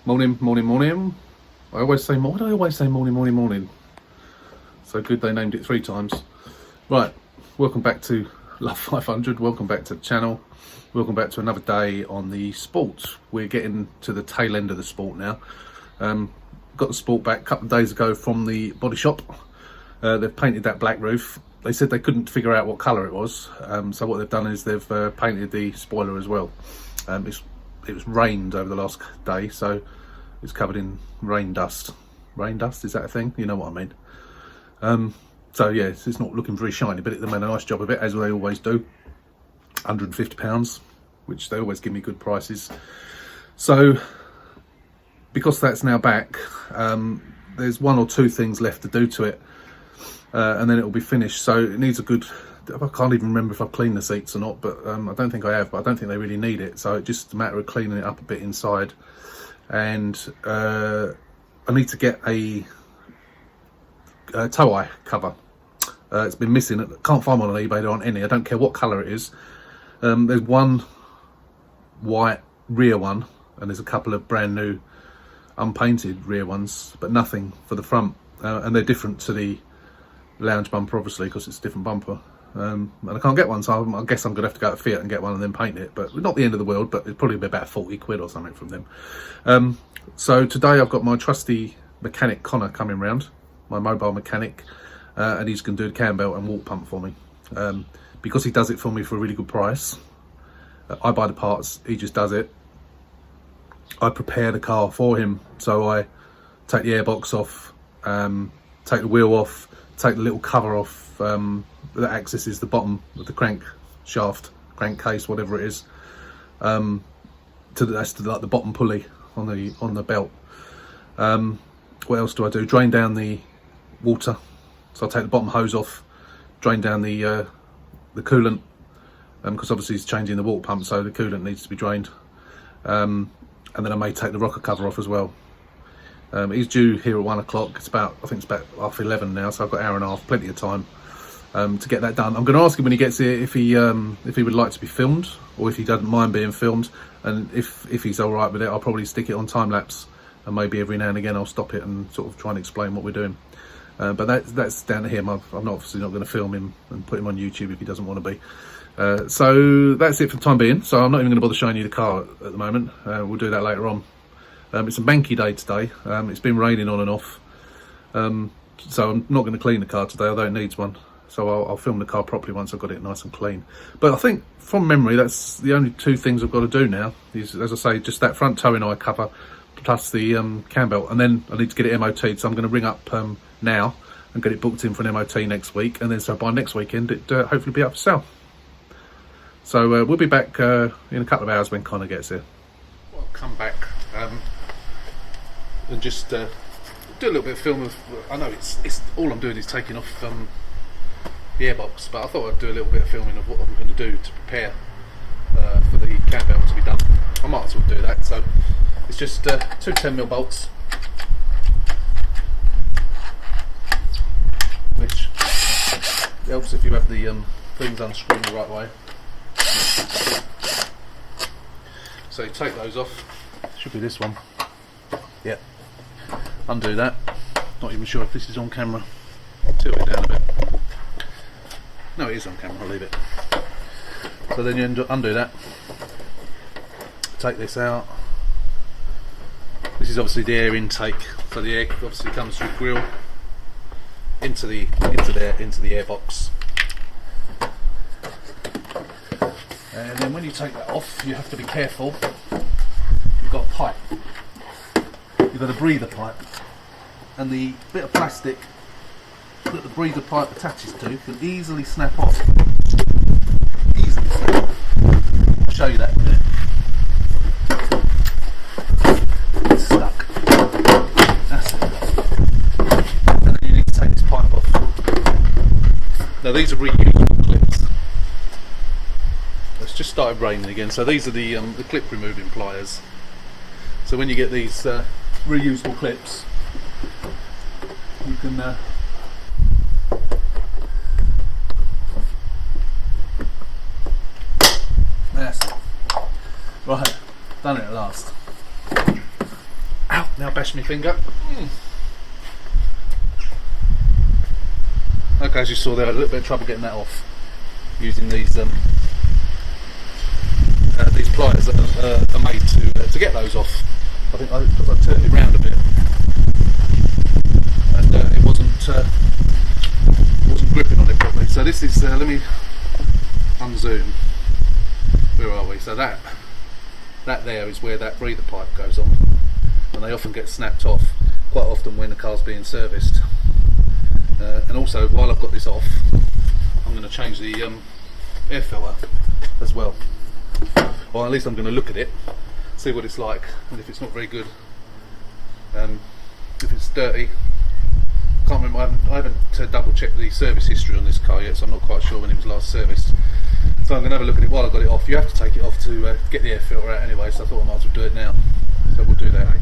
Morning, morning, morning. I always say, why do I always say morning, morning, morning? So good they named it 3 times. Right, welcome back to Love 500. Welcome back to the channel. Welcome back to another day on the sport. We're getting to the tail end of the sport now. Got the sport back a couple of days ago from the body shop. They've painted that black roof. They said they couldn't figure out what colour it was. So what they've done is they've painted the spoiler as well. It was rained over the last day, so it's covered in rain dust. Rain dust, is that a thing? You know what I mean. So yeah, it's not looking very shiny, but they made a nice job of it, as they always do. £150, which they always give me good prices. So because that's now back, there's 1 or 2 things left to do to it, and then it will be finished. So it needs a good, I can't even remember if I've cleaned the seats or not, but I don't think I have, but I don't think they really need it. So it's just a matter of cleaning it up a bit inside. And I need to get a toe eye cover. It's been missing. Can't find one on eBay. There aren't any. I don't care what colour it is. There's one white rear one, and there's a couple of brand new unpainted rear ones, but nothing for the front. And they're different to the lounge bumper, obviously, because it's a different bumper. And I can't get one, so I guess I'm gonna have to go to Fiat and get one and then paint it. But not the end of the world, but it'd probably be about 40 quid or something from them. So today I've got my trusty mechanic Conor coming round, my mobile mechanic, and he's gonna do the Cambelt and water pump for me. Because he does it for me for a really good price. I buy the parts, he just does it. I prepare the car for him, so I take the airbox off, take the wheel off, take the little cover off that accesses the bottom of the crank shaft, crankcase, whatever it is. That's to like the bottom pulley on the belt. What else do I do? Drain down the water. So I take the bottom hose off, drain down the coolant, because obviously it's changing the water pump, so the coolant needs to be drained. And then I may take the rocker cover off as well. He's due here at 1 o'clock. I think it's about 11:30 now, so I've got an hour and a half, plenty of time to get that done. I'm going to ask him when he gets here if he would like to be filmed, or if he doesn't mind being filmed. And if he's all right with it, I'll probably stick it on time lapse, and maybe every now and again I'll stop it and sort of try and explain what we're doing. But that's down to him. I'm obviously not going to film him and put him on YouTube if he doesn't want to be. So that's it for the time being. So I'm not even going to bother showing you the car at the moment. We'll do that later on. It's a manky day today. It's been raining on and off, so I'm not going to clean the car today, although it needs one. So I'll film the car properly once I've got it nice and clean. But I think from memory, that's the only 2 things I've got to do now. Is, as I say, just that front towing eye cover plus the Cambelt, and then I need to get it MOT'd. So I'm going to ring up now and get it booked in for an MOT next week, and then so by next weekend it hopefully be up for sale. So we'll be back in a couple of hours when Conor gets here. I'll come back and just do a little bit of film of. I know it's all I'm doing is taking off the airbox, but I thought I'd do a little bit of filming of what I'm going to do to prepare for the Cambelt to be done. I might as well do that. So it's just 2 10mm bolts, which helps if you have the things unscrewed the right way. So you take those off. Should be this one. Yeah. Undo that. Not even sure if this is on camera. I'll tilt it down a bit. No, it is on camera. I'll leave it. So then you undo that. Take this out. This is obviously the air intake. So the air obviously comes through the grill into the airbox. And then when you take that off, you have to be careful. You've got a pipe. You've got a breather pipe. And the bit of plastic that the breather pipe attaches to can easily snap off. Easily snap off. I'll show you that in a minute. It's stuck. That's it. And then you need to take this pipe off. Now these are reusable clips. It's just started raining again, so these are the clip removing pliers. So when you get these reusable clips, you can that's it. Right, done it at last. bash my finger. Okay, as you saw there, I had a little bit of trouble getting that off using these pliers that are made to get those off. I think because I turned it round a bit and it wasn't gripping on it properly. So this is let me unzoom. Where are we? So that there is where that breather pipe goes on, and they often get snapped off quite often when the car's being serviced. And also, while I've got this off, I'm going to change the air filter as well. Or at least I'm going to look at it, see what it's like, and if it's not very good, if it's dirty. I can't remember. I haven't double checked the service history on this car yet, so I'm not quite sure when it was last serviced. So I'm going to have a look at it while I've got it off. You have to take it off to get the air filter out anyway, so I thought I might as well do it now. So we'll do that.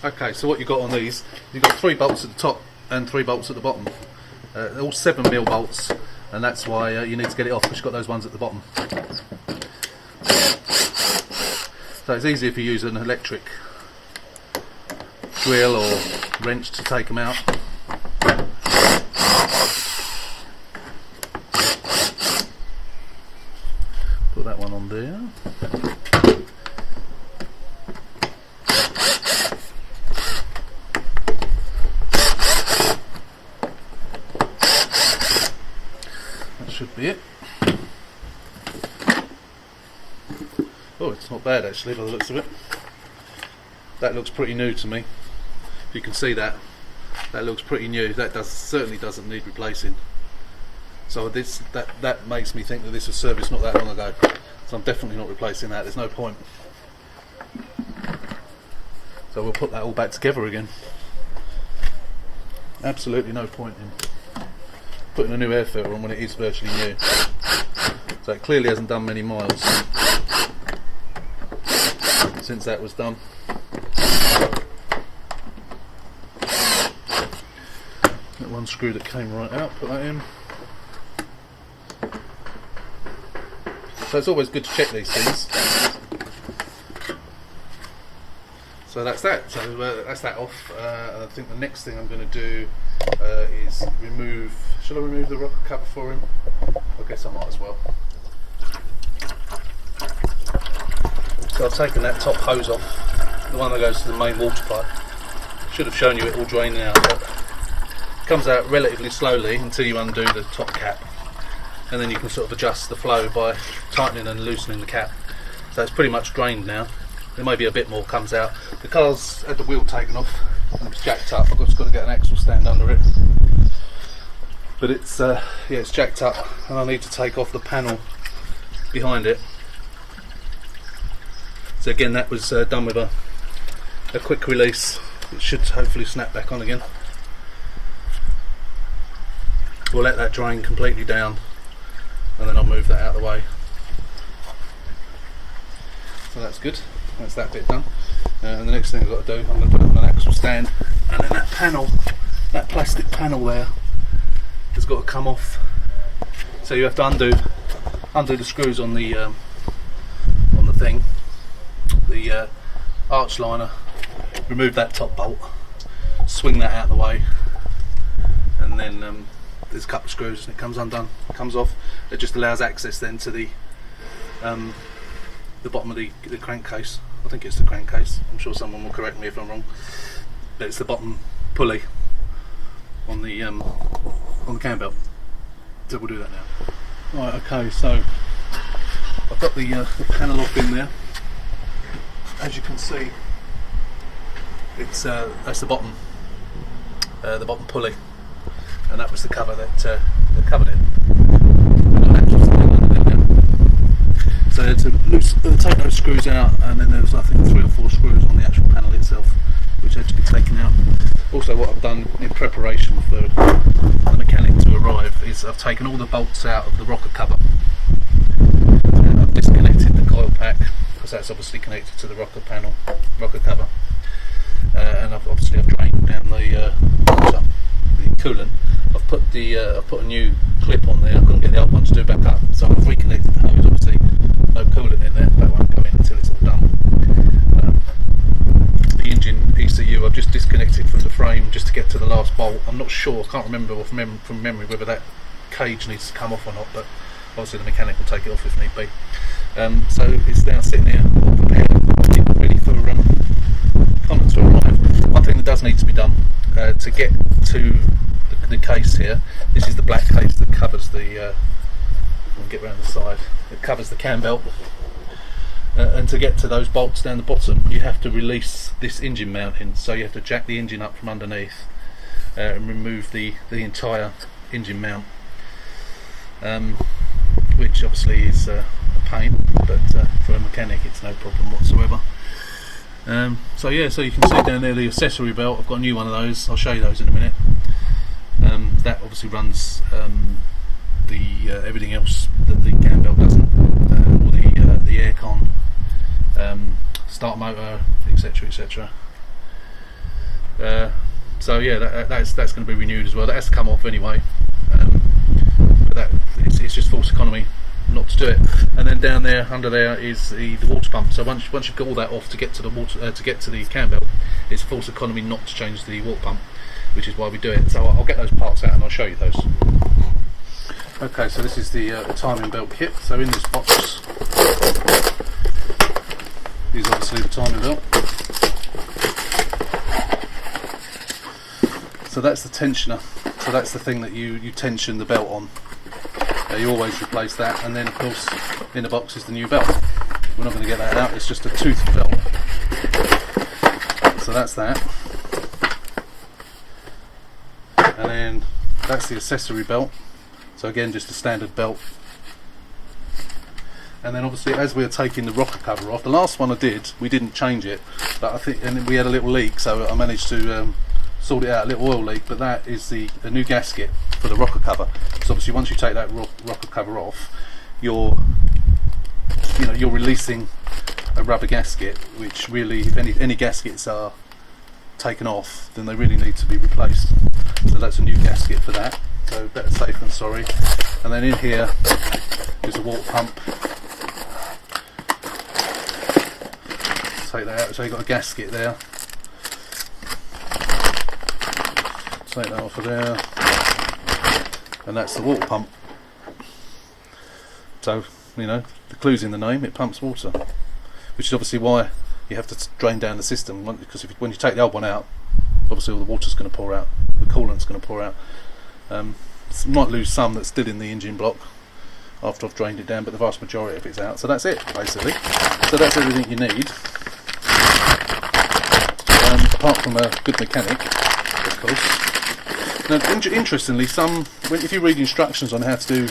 Okay, so what you've got on these, you've got 3 bolts at the top and 3 bolts at the bottom. They're all 7mm bolts, and that's why you need to get it off, because you've got those ones at the bottom. So it's easy if you use an electric drill or wrench to take them out. Put that one on there. That should be it. Oh, it's not bad actually by the looks of it. That looks pretty new to me. If you can see that, that looks pretty new. That certainly doesn't need replacing. So that makes me think that this was serviced not that long ago. So I'm definitely not replacing that. There's no point. So we'll put that all back together again. Absolutely no point in putting a new air filter on when it is virtually new. So it clearly hasn't done many miles since that was done. That one screw that came right out, put that in. So it's always good to check these things. So that's that. So that's that off. I think the next thing I'm going to do is remove. Shall I remove the rocker cover for him? I guess I might as well. So I've taken that top hose off, the one that goes to the main water pipe. Should have shown you it all draining out, but it comes out relatively slowly until you undo the top cap, and then you can sort of adjust the flow by tightening and loosening the cap. So it's pretty much drained now. There may be a bit more comes out. The car's had the wheel taken off and it's jacked up. I've just got to get an axle stand under it, but it's yeah, it's jacked up, and I need to take off the panel behind it. So again, that was done with a quick release. It should hopefully snap back on again. We'll let that drain completely down, and then I'll move that out of the way. So that's good. That's that bit done. And the next thing I've got to do, I'm going to put it on an axle stand, and then that panel, that plastic panel there, has got to come off. So you have to undo the screws on the thing, the arch liner, remove that top bolt, swing that out of the way, and then there's a couple of screws and it comes undone, comes off. It just allows access then to the bottom of the crankcase. I think it's the crankcase. I'm sure someone will correct me if I'm wrong, but it's the bottom pulley on the cam belt. So we'll do that now. Right, okay, so I've got the panel off in there. As you can see, it's that's the bottom pulley, and that was the cover that covered it. So to take those screws out, and then there's I think 3 or 4 screws on the actual panel itself, which had to be taken out. Also, what I've done in preparation for the mechanic to arrive is I've taken all the bolts out of the rocker cover, and I've disconnected the coil pack, because that's obviously connected to the rocker cover, and I've drained down the coolant. I've put a new clip on there. I couldn't get the old one to do back up, so I've reconnected the hose. Obviously, no coolant in there. That won't go in until it's all done. The engine ECU I've just disconnected from the frame just to get to the last bolt. I'm not sure, I can't remember from memory whether that cage needs to come off or not, but obviously the mechanic will take it off if need be. So it's now sitting there all prepared, ready for Conor to arrive. One thing that does need to be done to get to the case here, this is the black case that covers the, I'll get around the side, it covers the cam belt. And to get to those bolts down the bottom, you have to release this engine mounting, so you have to jack the engine up from underneath and remove the entire engine mount, which obviously is a pain, but for a mechanic it's no problem whatsoever. So yeah, so you can see down there the accessory belt. I've got a new one of those, I'll show you those in a minute. That obviously runs everything else that the cam belt doesn't, all the aircon, start motor, etc, etc. So yeah, that's going to be renewed as well. That has to come off anyway, but it's just false economy not to do it. And then down there, under there, is the water pump. So once you've got all that off to get to the water, to get to the cam belt, it's false economy not to change the water pump, which is why we do it. So I'll get those parts out and I'll show you those. Okay, so this is the timing belt kit. So in this box is obviously the timing belt. So that's the tensioner. So that's the thing that you tension the belt on. You always replace that, and then of course in the box is the new belt. We're not going to get that out, it's just a toothed belt. So that's that. And then that's the accessory belt. So again, just a standard belt. And then obviously as we are taking the rocker cover off, the last one I did, we didn't change it, but I think, and we had a little leak, so I managed to sort it out, a little oil leak. But that is the new gasket for the rocker cover. So obviously once you take that rocker cover off, you're releasing a rubber gasket, which really, if any gaskets are taken off, then they really need to be replaced. So that's a new gasket for that. So better safe than sorry. And then in here is a water pump. Take that out. So you've got a gasket there. Take that off of there. And that's the water pump. So, the clue's in the name, it pumps water. Which is obviously why you have to drain down the system, because when you take the old one out, obviously all the water's going to pour out, the coolant's going to pour out. Might lose some that's still in the engine block after I've drained it down, but the vast majority of it's out. So that's it, basically. So that's everything you need, apart from a good mechanic, of course. Now, interestingly, if you read instructions on how to do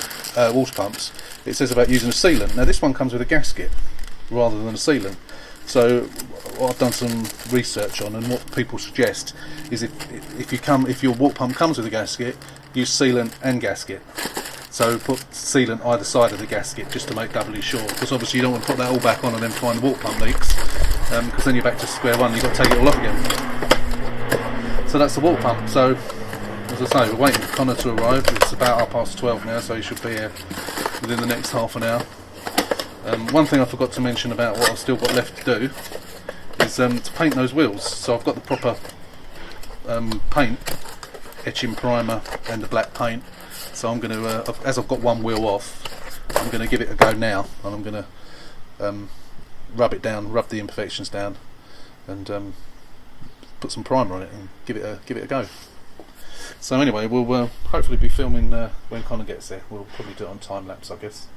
water pumps, it says about using a sealant. Now this one comes with a gasket rather than a sealant. So what I've done some research on, and what people suggest is if your water pump comes with a gasket, use sealant and gasket. So put sealant either side of the gasket just to make doubly sure, because obviously you don't want to put that all back on and then find the water pump leaks, because then you're back to square one, you've got to take it all off again. So that's the water pump. So as I say, we're waiting for Conor to arrive. It's about 12:30 now, so he should be here within the next half an hour. One thing I forgot to mention about what I've still got left to do is to paint those wheels. So I've got the proper paint, etching primer and the black paint. So I'm going to, as I've got one wheel off, I'm going to give it a go now, and I'm going to rub it down, rub the imperfections down, and put some primer on it and give it a go. So anyway, we'll hopefully be filming when Conor gets there. We'll probably do it on time lapse, I guess.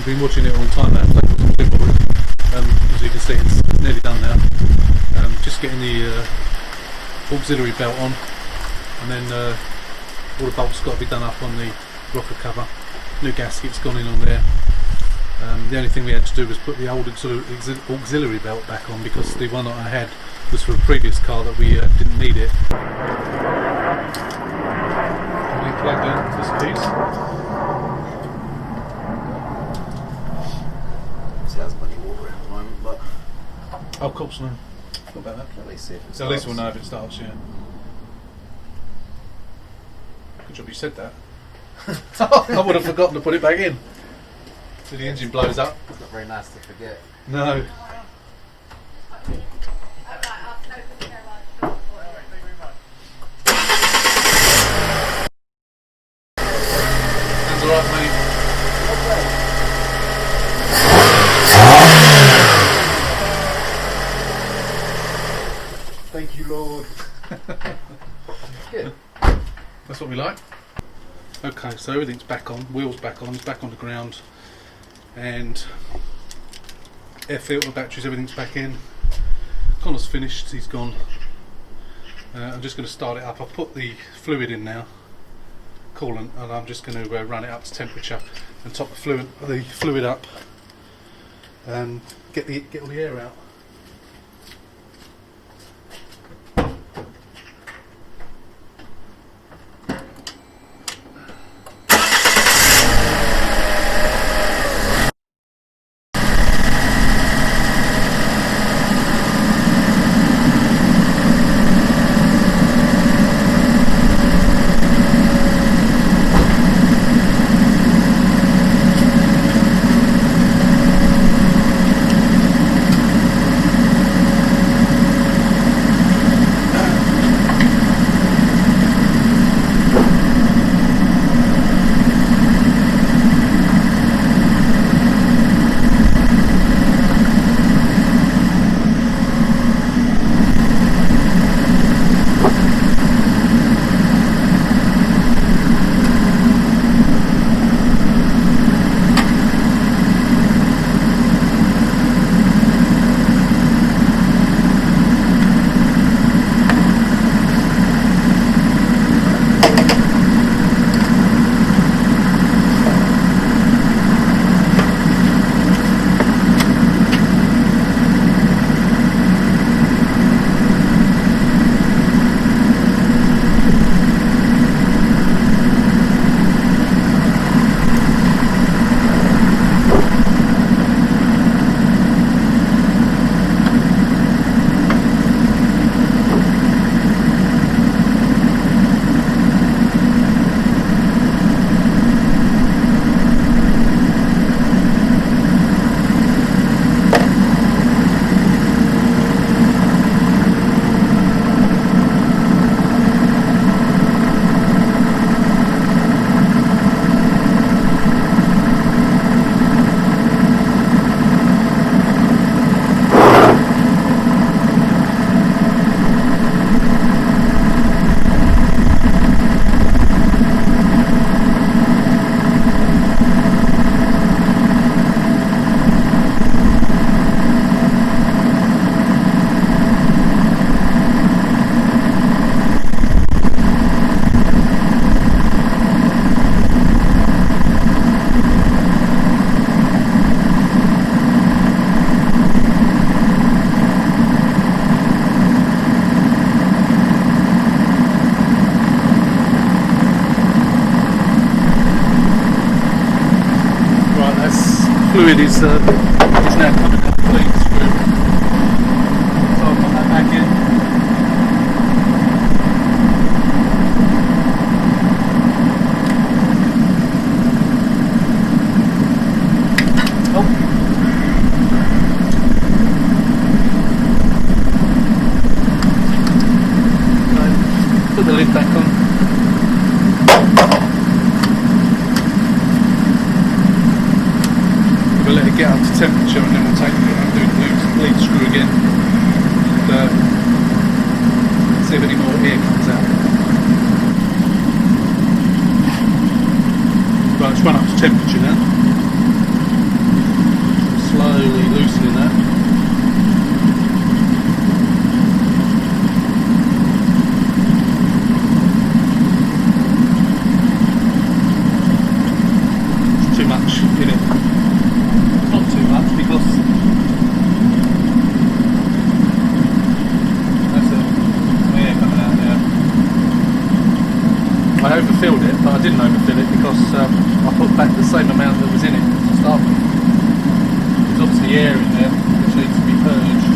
I've been watching it all the time now. As you can see, it's nearly done now. Just getting the auxiliary belt on, and then all the bolts got to be done up on the rocker cover. New gasket's gone in on there. The only thing we had to do was put the old auxiliary belt back on, because the one that I had was for a previous car that we didn't need it. Everything plugged in this piece. See, there's plenty of water at the moment, but Oh, of course, no. What about that? at least see if it starts. At least we'll know if it starts, yeah. Good job you said that. I would have forgotten to put it back in. So the engine blows up. It's not very nice to forget. No. Sounds alright, mate. Thank you, Lord. Good. That's what we like. Okay, so everything's back on, wheels back on, it's back on the ground, and air filter, batteries, everything's back in. Conor's finished, he's gone. I'm just going to start it up. I've put the fluid in now, coolant, and I'm just going to run it up to temperature and top the fluid up and get all the air out. Fluid is now coming complete through. So I'll put that back in. So, put the lid back on. We'll let it get up to temperature, and then we'll take it and do the lead screw again and see if any more air comes out. Right, it's run up to temperature now. didn't overfill it because I put back the same amount that was in it to start with. There's obviously air in there which needs to be purged.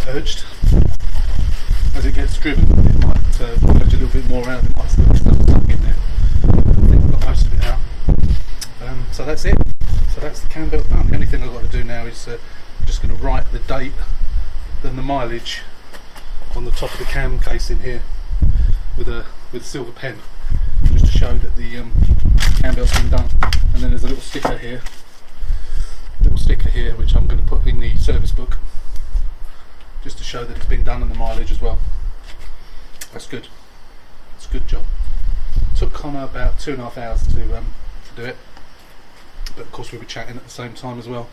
Purged. As it gets driven, it might purge a little bit more out. It might still be stuff stuck in there. I think I've got most of it out. So that's it. So that's the Cambelt done. The only thing I've got to do now is I'm just going to write the date and the mileage on the top of the cam casing here with a silver pen, just to show that the Cambelt's been done. And then there's a little sticker here, which I'm going to put in the service book, just to show that it's been done and the mileage as well. That's good. It's a good job. It took Conor about 2.5 hours to do it, but of course we were chatting at the same time as well.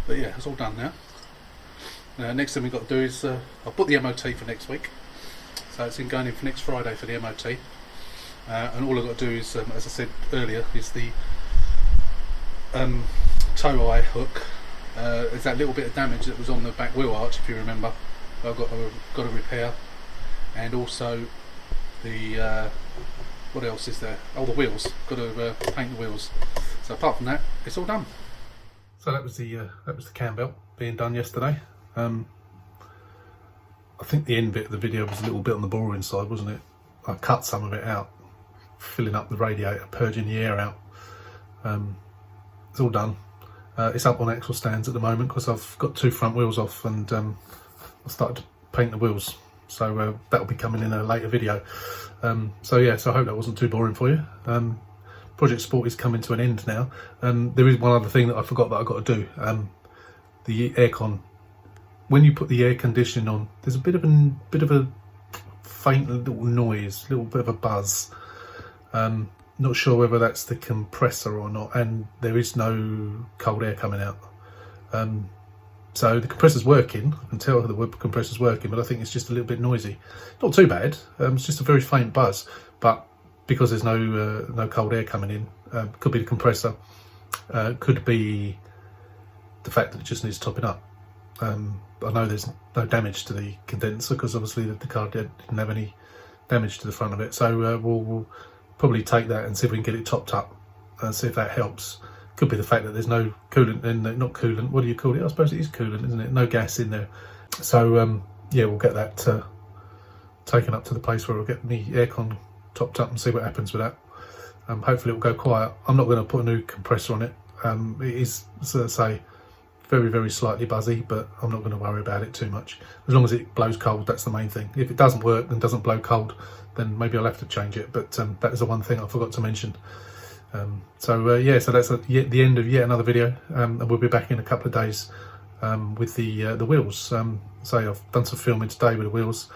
But yeah, it's all done now. Next thing we've got to do is I'll put the MOT for next week, so it's going in for next Friday for the MOT. And all I've got to do is, as I said earlier, is the tow eye hook. There's that little bit of damage that was on the back wheel arch, if you remember. I've got to repair, and also the what else is there? Oh, the wheels. Got to paint the wheels. So apart from that, it's all done. So that was the Cambelt being done yesterday. I think the end bit of the video was a little bit on the boring side, wasn't it? I cut some of it out, filling up the radiator, purging the air out. It's all done. It's up on axle stands at the moment because I've got 2 front wheels off, and I started to paint the wheels, so that'll be coming in a later video. So yeah, so I hope that wasn't too boring for you. Project Sport is coming to an end now. There is one other thing that I forgot that I've got to do. The aircon. When you put the air conditioning on, there's a bit of a faint little noise, a little bit of a buzz. Not sure whether that's the compressor or not, and there is no cold air coming out. So the compressor's working. I can tell the compressor's working, but I think it's just a little bit noisy. Not too bad. It's just a very faint buzz, but because there's no cold air coming in, could be the compressor, could be the fact that it just needs topping up. I know there's no damage to the condenser because obviously the car didn't have any damage to the front of it. So we'll probably take that and see if we can get it topped up and see if that helps. Could be the fact that there's no coolant in there, not coolant, what do you call it? I suppose it is coolant, isn't it? No gas in there. So yeah, we'll get that taken up to the place where we'll get the aircon topped up and see what happens with that. Hopefully it will go quiet. I'm not going to put a new compressor on it. It is, as I say, very, very slightly buzzy, but I'm not going to worry about it too much. As long as it blows cold, that's the main thing. If it doesn't work and doesn't blow cold, then maybe I'll have to change it. But that is the one thing I forgot to mention. Yeah, so that's the end of yet another video, and we'll be back in a couple of days with the wheels. So I've done some filming today with the wheels.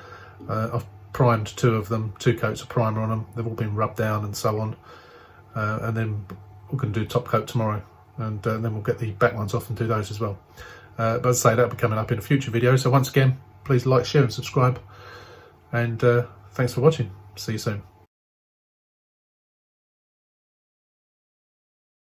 I've primed 2 of them, 2 coats of primer on them. They've all been rubbed down and so on, and then we're going to do top coat tomorrow, and then we'll get the back ones off and do those as well. But as I say, that'll be coming up in a future video. So once again, please like, share and subscribe, and thanks for watching. See you soon.